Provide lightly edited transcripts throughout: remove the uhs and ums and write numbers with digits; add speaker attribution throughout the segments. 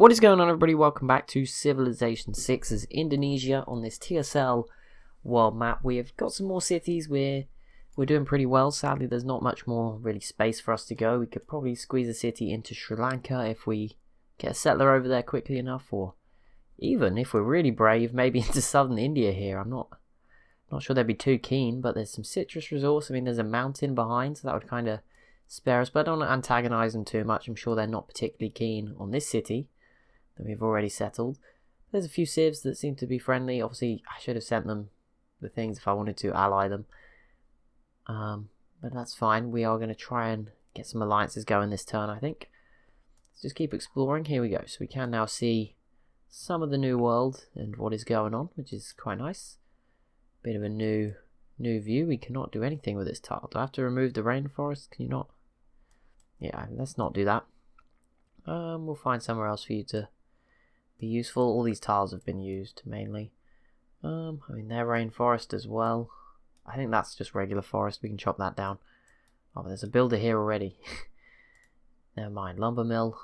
Speaker 1: What is going on, everybody? Welcome back to Civilization 6's Indonesia on this TSL world map. We have got some more cities. We're doing pretty well. Sadly, there's not much more really space for us to go. We could probably squeeze a city into Sri Lanka if we get a settler over there quickly enough, or even if we're really brave, maybe into southern India here. I'm not sure they'd be too keen, but there's some citrus resource. I mean, there's a mountain behind, so that would kind of spare us, but I don't want to antagonize them too much. I'm sure they're not particularly keen on this city that we've already settled. There's a few civs that seem to be friendly. Obviously, I should have sent them the things if I wanted to ally them. But that's fine. We are going to try and get some alliances going this turn, I think. Let's just keep exploring. Here we go. So we can now see some of the new world and what is going on, which is quite nice. Bit of a new view. We cannot do anything with this tile. Do I have to remove the rainforest? Can you not? Yeah, let's not do that. We'll find somewhere else for you to be useful. All these tiles have been used mainly. I mean, they're rainforest as well. I think that's just regular forest. We can chop that down. Oh, but there's a builder here already. Never mind. Lumber mill.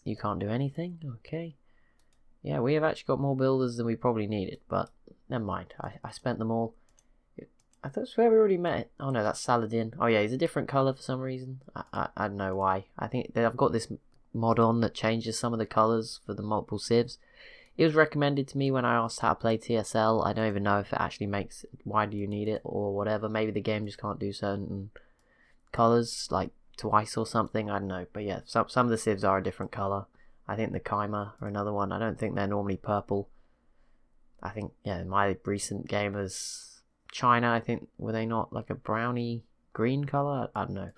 Speaker 1: You can't do anything. Okay. Yeah, we have actually got more builders than we probably needed, but never mind. I spent them all. I thought it's where we already met. Oh no, that's Saladin. Oh yeah, he's a different colour for some reason. I don't know why. I think I've got this mod on that changes some of the colours for the multiple civs. It was recommended to me when I asked how to play TSL. I don't even know if it actually makes... Why do you need it or whatever. Maybe the game just can't do certain colours, like twice or something. I don't know. But yeah, some of the civs are a different colour. I think the Kaima are another one. I don't think they're normally purple. I think, yeah, in my recent game as China, I think, were they not like a browny green colour? I don't know.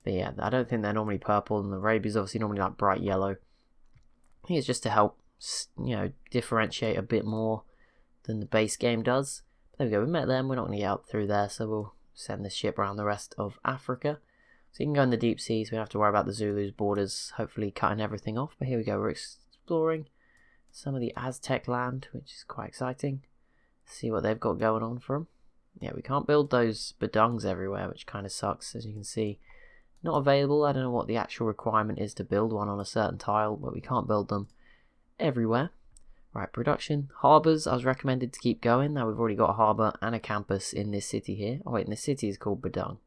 Speaker 1: But yeah, I don't think they're normally purple, and the Arabia's obviously normally like bright yellow. I think it's just to help, you know, differentiate a bit more than the base game does. But there we go, we met them. We're not going to get up through there, so we'll send this ship around the rest of Africa. So you can go in the deep seas. We don't have to worry about the Zulus' borders, hopefully cutting everything off. But here we go, we're exploring some of the Aztec land, which is quite exciting. See what they've got going on for them. Yeah, we can't build those badungs everywhere, which kind of sucks, as you can see. Not available. I don't know what the actual requirement is to build one on a certain tile, but we can't build them everywhere. Right, production. Harbours, I was recommended to keep going. Now we've already got a harbour and a campus in this city here. Oh wait, and this city is called Badung.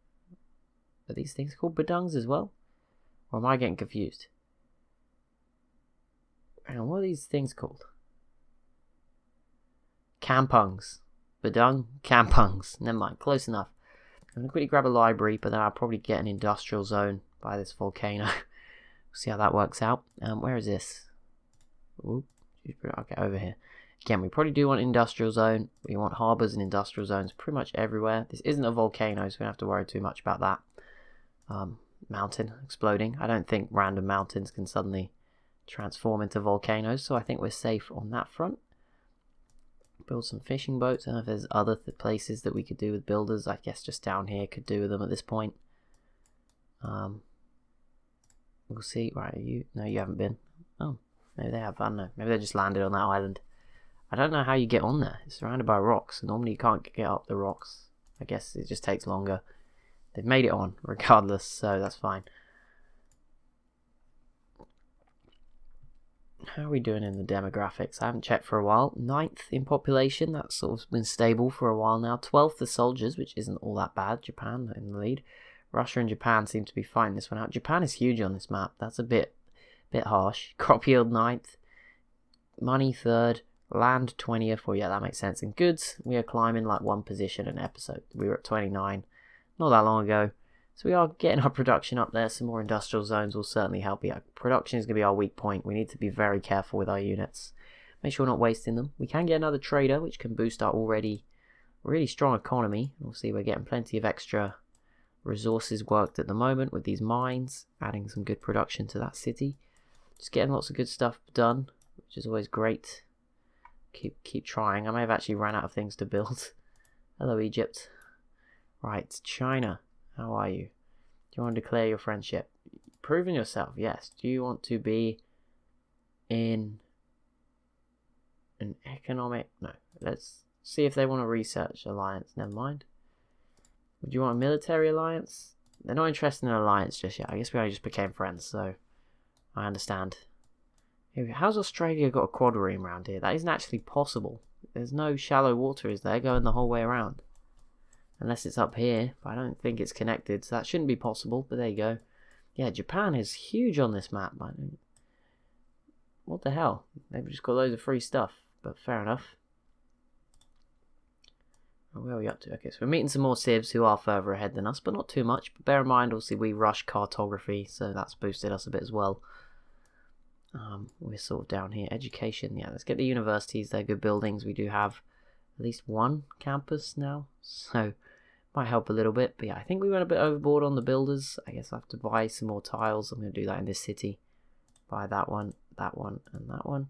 Speaker 1: Are these things called badungs as well? Or am I getting confused? Hang on, what are these things called? Kampungs. Badung, kampungs. Never mind, close enough. I'm going to quickly grab a library, but then I'll probably get an industrial zone by this volcano. We'll see how that works out. Where is this? Ooh, okay, over here. Again, we probably do want industrial zone. We want harbours and industrial zones pretty much everywhere. This isn't a volcano, so we don't have to worry too much about that. Mountain exploding. I don't think random mountains can suddenly transform into volcanoes, so I think we're safe on that front. Build some fishing boats. I don't know if there's other places that we could do with builders. I guess just down here could do with them at this point. We'll see. Right, are you? No, you haven't been. Oh, maybe they have. I don't know. Maybe they just landed on that island. I don't know how you get on there. It's surrounded by rocks. Normally you can't get up the rocks. I guess it just takes longer. They've made it on regardless, so that's fine. How are we doing in the demographics? I haven't checked for a while. 9th in population, that's sort of been stable for a while now. 12th for soldiers, which isn't all that bad. Japan in the lead. Russia and Japan seem to be fighting this one out. Japan is huge on this map. That's a bit harsh. Crop yield 9th. Money 3rd. Land 20th. Well, yeah, that makes sense. And goods, we are climbing like one position an episode. We were at 29 not that long ago. So we are getting our production up there. Some more industrial zones will certainly help. Yeah, production is going to be our weak point. We need to be very careful with our units. Make sure we're not wasting them. We can get another trader, which can boost our already really strong economy. We'll see, we're getting plenty of extra resources worked at the moment with these mines, adding some good production to that city. Just getting lots of good stuff done, which is always great. Keep trying. I may have actually ran out of things to build. Hello, Egypt. Right, China. How are you? Do you want to declare your friendship? Proving yourself, yes. Do you want to be in an economic... No, let's see if they want a research alliance. Never mind. Would you want a military alliance? They're not interested in an alliance just yet. I guess we only just became friends, so I understand. How's Australia got a quadrireme around here? That isn't actually possible. There's no shallow water, is there, going the whole way around? Unless it's up here, but I don't think it's connected, so that shouldn't be possible, but there you go. Yeah, Japan is huge on this map. What the hell? They've just got loads of free stuff, but fair enough. Where are we up to? Okay, so we're meeting some more civs who are further ahead than us, but not too much. But bear in mind, obviously, we rushed cartography, so that's boosted us a bit as well. We're sort of down here. Education, yeah, let's get the universities. They're good buildings. We do have at least one campus now, so might help a little bit. But yeah, I think we went a bit overboard on the builders. I guess I have to buy some more tiles. I'm going to do that in this city. Buy that one, and that one.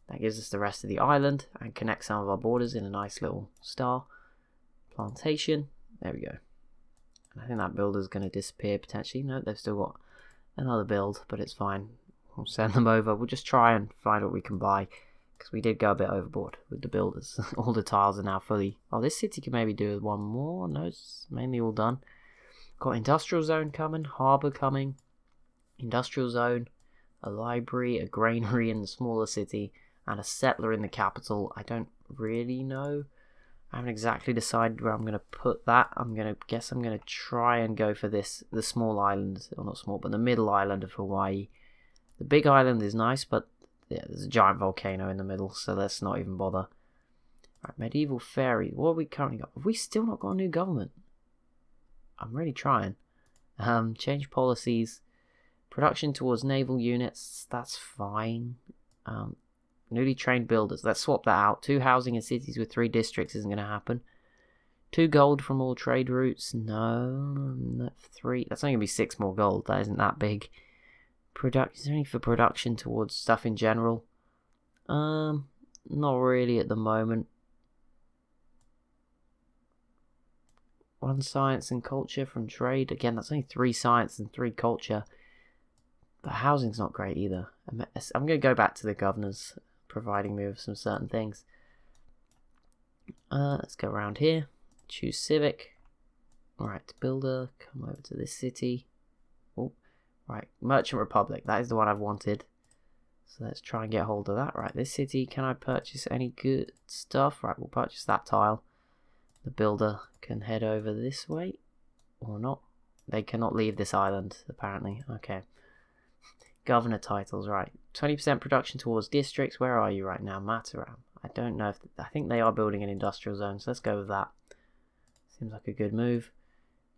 Speaker 1: That gives us the rest of the island and connect some of our borders in a nice little star. Plantation. There we go. I think that builder's going to disappear potentially. No, they've still got another build, but it's fine. We'll send them over. We'll just try and find what we can buy, because we did go a bit overboard with the builders. All the tiles are now fully... Oh, this city can maybe do with one more. No, it's mainly all done. Got industrial zone coming, harbour coming, industrial zone, a library, a granary in the smaller city, and a settler in the capital. I don't really know. I haven't exactly decided where I'm going to put that. I'm going to try and go for this, the small island, or not small, but the middle island of Hawaii. The big island is nice, but yeah, there's a giant volcano in the middle, so let's not even bother. Right, medieval fairy. What have we currently got? Have we still not got a new government? I'm really trying. Change policies. Production towards naval units. That's fine. Newly trained builders. Let's swap that out. 2 housing in cities with 3 districts isn't going to happen. 2 gold from all trade routes. No. 3. That's only going to be 6 more gold. That isn't that big. Is there any for production towards stuff in general? Not really at the moment. 1 science and culture from trade. Again, that's only 3 science and 3 culture. But housing's not great either. I'm going to go back to the governors providing me with some certain things. Let's go around here. Choose civic. Alright, builder. Come over to this city. Oh, right. Merchant Republic. That is the one I've wanted. So let's try and get hold of that. Right, this city. Can I purchase any good stuff? Right, we'll purchase that tile. The builder can head over this way. Or not. They cannot leave this island, apparently. Okay. Governor titles, right. 20% production towards districts. Where are you right now? Mataram. I don't know if... I think they are building an industrial zone, so let's go with that. Seems like a good move.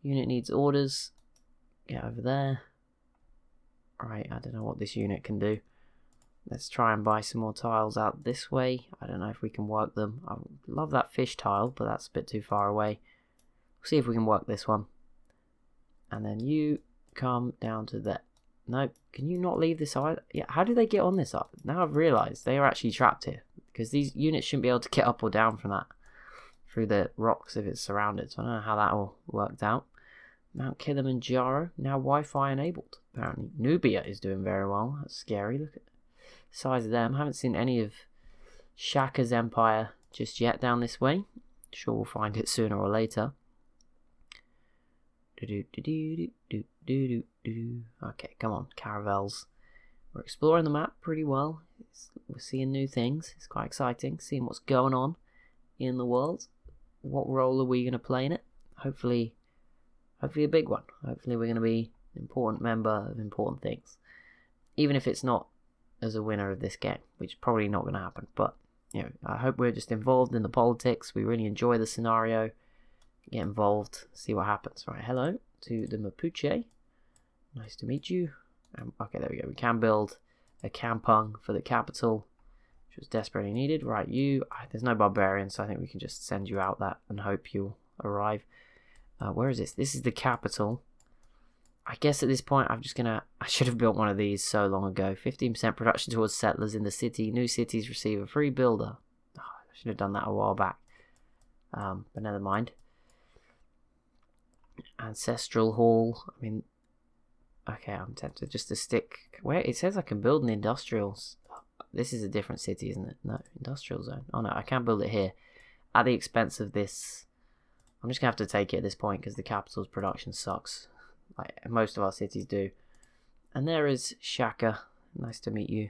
Speaker 1: Unit needs orders. Get over there. Right, I don't know what this unit can do. Let's try and buy some more tiles out this way. I don't know if we can work them. I love that fish tile, but that's a bit too far away. We'll see if we can work this one. And then you come down to there. No, can you not leave this island? Yeah, how do they get on this island? Now I've realised they are actually trapped here, because these units shouldn't be able to get up or down from that through the rocks if it's surrounded. So I don't know how that all worked out. Mount Kilimanjaro, now Wi-Fi enabled. Apparently Nubia is doing very well. That's scary. Look at the size of them. I haven't seen any of Shaka's empire just yet down this way. Sure we'll find it sooner or later. Okay, come on, caravels. We're exploring the map pretty well. We're seeing new things. It's quite exciting, seeing what's going on in the world. What role are we going to play in it? Hopefully a big one. Hopefully we're going to be an important member of important things. Even if it's not as a winner of this game, which is probably not going to happen. But, you know, I hope we're just involved in the politics. We really enjoy the scenario. Get involved, see what happens. Right, hello to the Mapuche. Nice to meet you. Okay, there we go. We can build a kampung for the capital, which was desperately needed. Right, there's no barbarians, so I think we can just send you out that and hope you'll arrive. Where is this? This is the capital. I guess at this point I should have built one of these so long ago. 15% production towards settlers in the city. New cities receive a free builder. Oh, I should have done that a while back. But never mind. Ancestral hall. I mean, okay, I'm tempted just to stick. Where it says I can build an industrial. This is a different city, isn't it? No, industrial zone. Oh no, I can't build it here at the expense of this. I'm just gonna have to take it at this point because the capital's production sucks, like most of our cities do. And there is Shaka. Nice to meet you.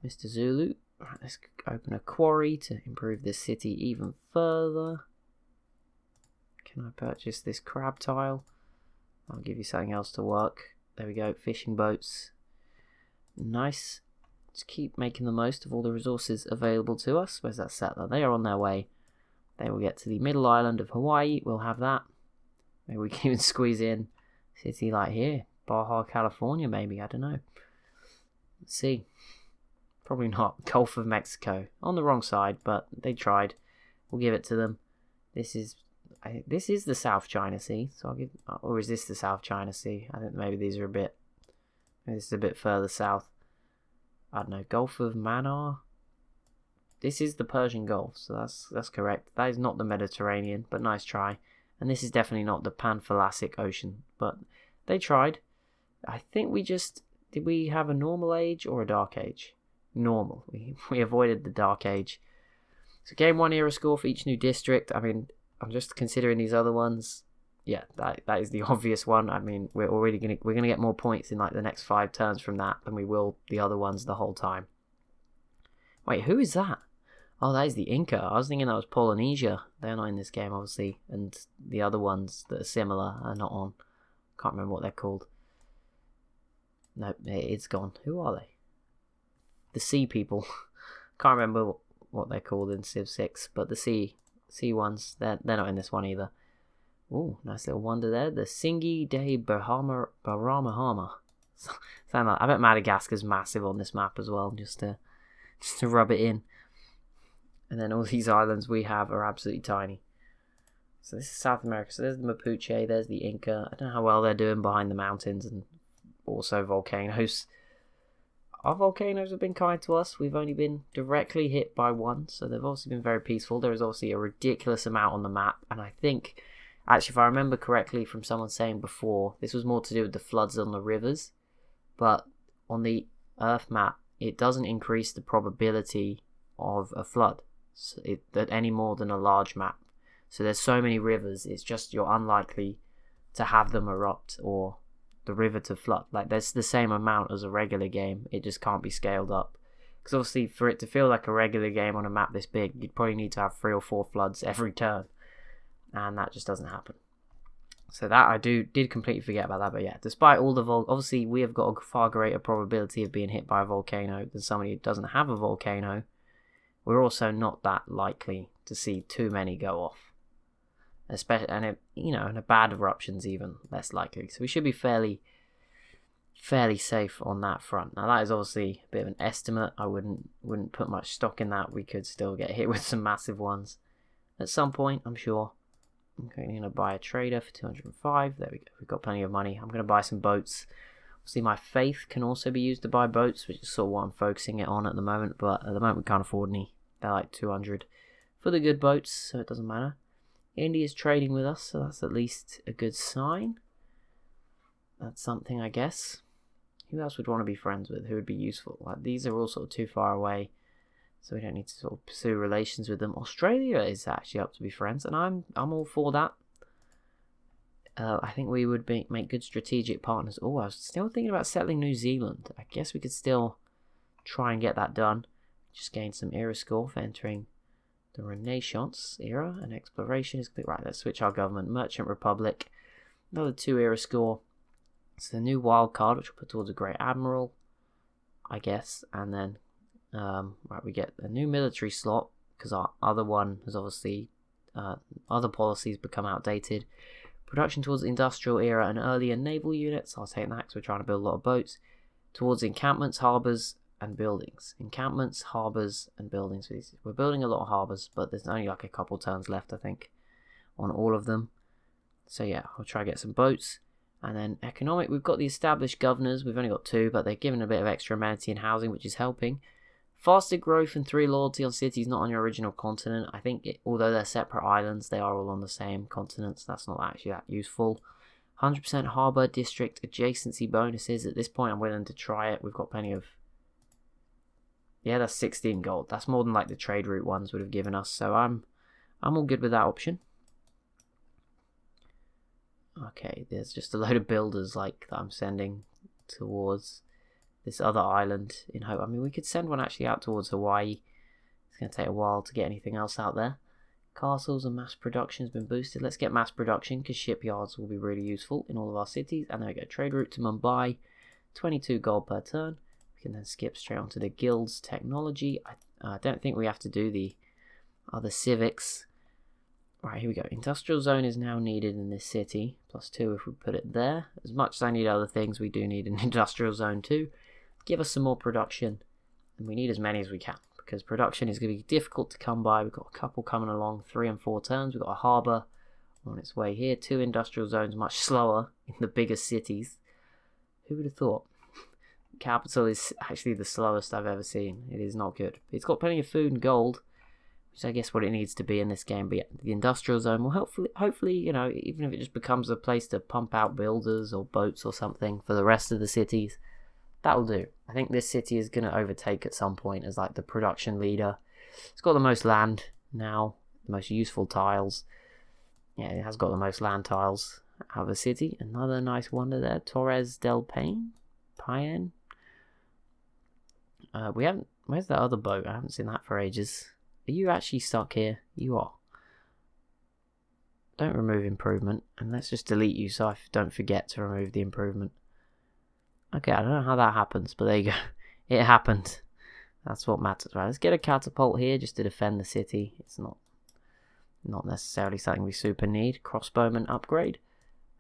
Speaker 1: Mr. Zulu. Right, let's open a quarry to improve this city even further. Can I purchase this crab tile? I'll give you something else to work. There we go, fishing boats. Nice. Let's keep making the most of all the resources available to us. Where's that settler? They are on their way. They will get to the middle island of Hawaii. We'll have that. Maybe we can even squeeze in a city like here. Baja, California, maybe. I don't know. Let's see. Probably not. Gulf of Mexico. On the wrong side, but they tried. We'll give it to them. This is the South China Sea. So I'll give. Or is this the South China Sea? I think maybe these are a bit. Maybe this is a bit further south. I don't know. Gulf of Mannar. This is the Persian Gulf, so that's correct. That is not the Mediterranean, but nice try. And this is definitely not the Panthalassic Ocean, but they tried. I think did we have a normal age or a dark age? Normal. We avoided the dark age. So gain 1 era score for each new district. I mean, I'm just considering these other ones. Yeah, that is the obvious one. I mean, we're gonna get more points in like the next 5 turns from that than we will the other ones the whole time. Wait, who is that? Oh, that is the Inca. I was thinking that was Polynesia. They're not in this game, obviously, and the other ones that are similar are not on. Can't remember what they're called. No, it's gone. Who are they? The Sea people. Can't remember what they're called in Civ 6, but the Sea ones, they're not in this one either. Ooh, nice little wonder there. The Singi de Baramahama. I bet Madagascar's massive on this map as well, just to rub it in. And then all these islands we have are absolutely tiny. So this is South America. So there's the Mapuche, there's the Inca. I don't know how well they're doing behind the mountains and also volcanoes. Our volcanoes have been kind to us. We've only been directly hit by one, so they've also been very peaceful. There is obviously a ridiculous amount on the map, and I think, actually, if I remember correctly from someone saying before, this was more to do with the floods on the rivers, but on the Earth map, it doesn't increase the probability of a flood that any more than a large map. So there's so many rivers, it's just you're unlikely to have them erupt or the river to flood. Like, there's the same amount as a regular game, it just can't be scaled up. Because obviously for it to feel like a regular game on a map this big, you'd probably need to have 3 or 4 floods every turn, and that just doesn't happen. So that I did completely forget about that. But yeah, despite all the obviously we have got a far greater probability of being hit by a volcano than somebody who doesn't have a volcano. We're also not that likely to see too many go off, especially, and and a bad eruption's even less likely. So we should be fairly safe on that front. Now that is obviously a bit of an estimate. I wouldn't put much stock in that. We could still get hit with some massive ones at some point, I'm sure. I'm going to buy a trader for 205. There we go. We've got plenty of money. I'm going to buy some boats. See, my faith can also be used to buy boats, which is sort of what I'm focusing it on at the moment. But at the moment, we can't afford any. They're like 200 for the good boats, so it doesn't matter. India's trading with us, so that's at least a good sign. That's something, I guess. Who else would want to be friends with? Who would be useful? Like, these are all sort of too far away, so we don't need to sort of pursue relations with them. Australia is actually up to be friends, and I'm all for that. I think we would make good strategic partners. Oh, I was still thinking about settling New Zealand. I guess we could still try and get that done. Just gain some era score for entering the Renaissance era, and exploration is right. Let's switch our government. Merchant Republic, another 2 era score. It's the new wild card, which we'll put towards a Great Admiral, I guess, and then we get a new military slot because our other one has obviously other policies become outdated. Production towards the industrial era and earlier naval units. I'll take that because we're trying to build a lot of boats. Towards encampments, harbours, and buildings. Encampments, harbours, and buildings. We're building a lot of harbours, but there's only like a couple turns left, I think, on all of them. So yeah, I'll try to get some boats. And then economic, we've got the established governors. We've only got 2, but they're given a bit of extra amenity and housing, which is helping. Faster growth and 3 loyalty on cities not on your original continent. I think, although they're separate islands, they are all on the same continent, so that's not actually that useful. 100% harbour district adjacency bonuses. At this point, I'm willing to try it. We've got plenty of... Yeah, that's 16 gold. That's more than like the trade route ones would have given us, so I'm all good with that option. Okay, there's just a load of builders like that I'm sending towards this other island in hope. I mean, we could send one actually out towards Hawaii. It's going to take a while to get anything else out there. Castles and mass production has been boosted. Let's get mass production because shipyards will be really useful in all of our cities. And there we go. Trade route to Mumbai. 22 gold per turn. We can then skip straight onto the guilds technology. I don't think we have to do the other civics. Right, here we go. Industrial zone is now needed in this city. +2 if we put it there. As much as I need other things, we do need an industrial zone too. Give us some more production. And we need as many as we can, because production is going to be difficult to come by. We've got a couple coming along, 3 and 4 turns. We've got a harbour on its way here. 2 industrial zones, much slower in the bigger cities. Who would have thought? Capital is actually the slowest I've ever seen. It is not good. It's got plenty of food and gold, which is I guess what it needs to be in this game. But yeah, the industrial zone will hopefully, you know, even if it just becomes a place to pump out builders or boats or something for the rest of the cities, that'll do. I think this city is going to overtake at some point as like the production leader. It's got the most land now, the most useful tiles. Yeah, it has got the most land tiles out of a city. Another nice wonder there, Torres del Paine. We haven't. Where's that other boat? I haven't seen that for ages. Are you actually stuck here? You are. Don't remove improvement, and let's just delete you so I don't forget to remove the improvement. Okay, I don't know how that happens, but there you go. It happened. That's what matters, right? Let's get a catapult here just to defend the city. It's not necessarily something we super need. Crossbowman upgrade.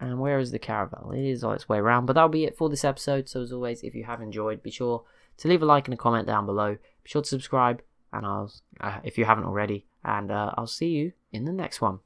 Speaker 1: And where is the caravel? It is on its way around. But that'll be it for this episode. So as always, if you have enjoyed, be sure to leave a like and a comment down below. Be sure to subscribe, and if you haven't already. And I'll see you in the next one.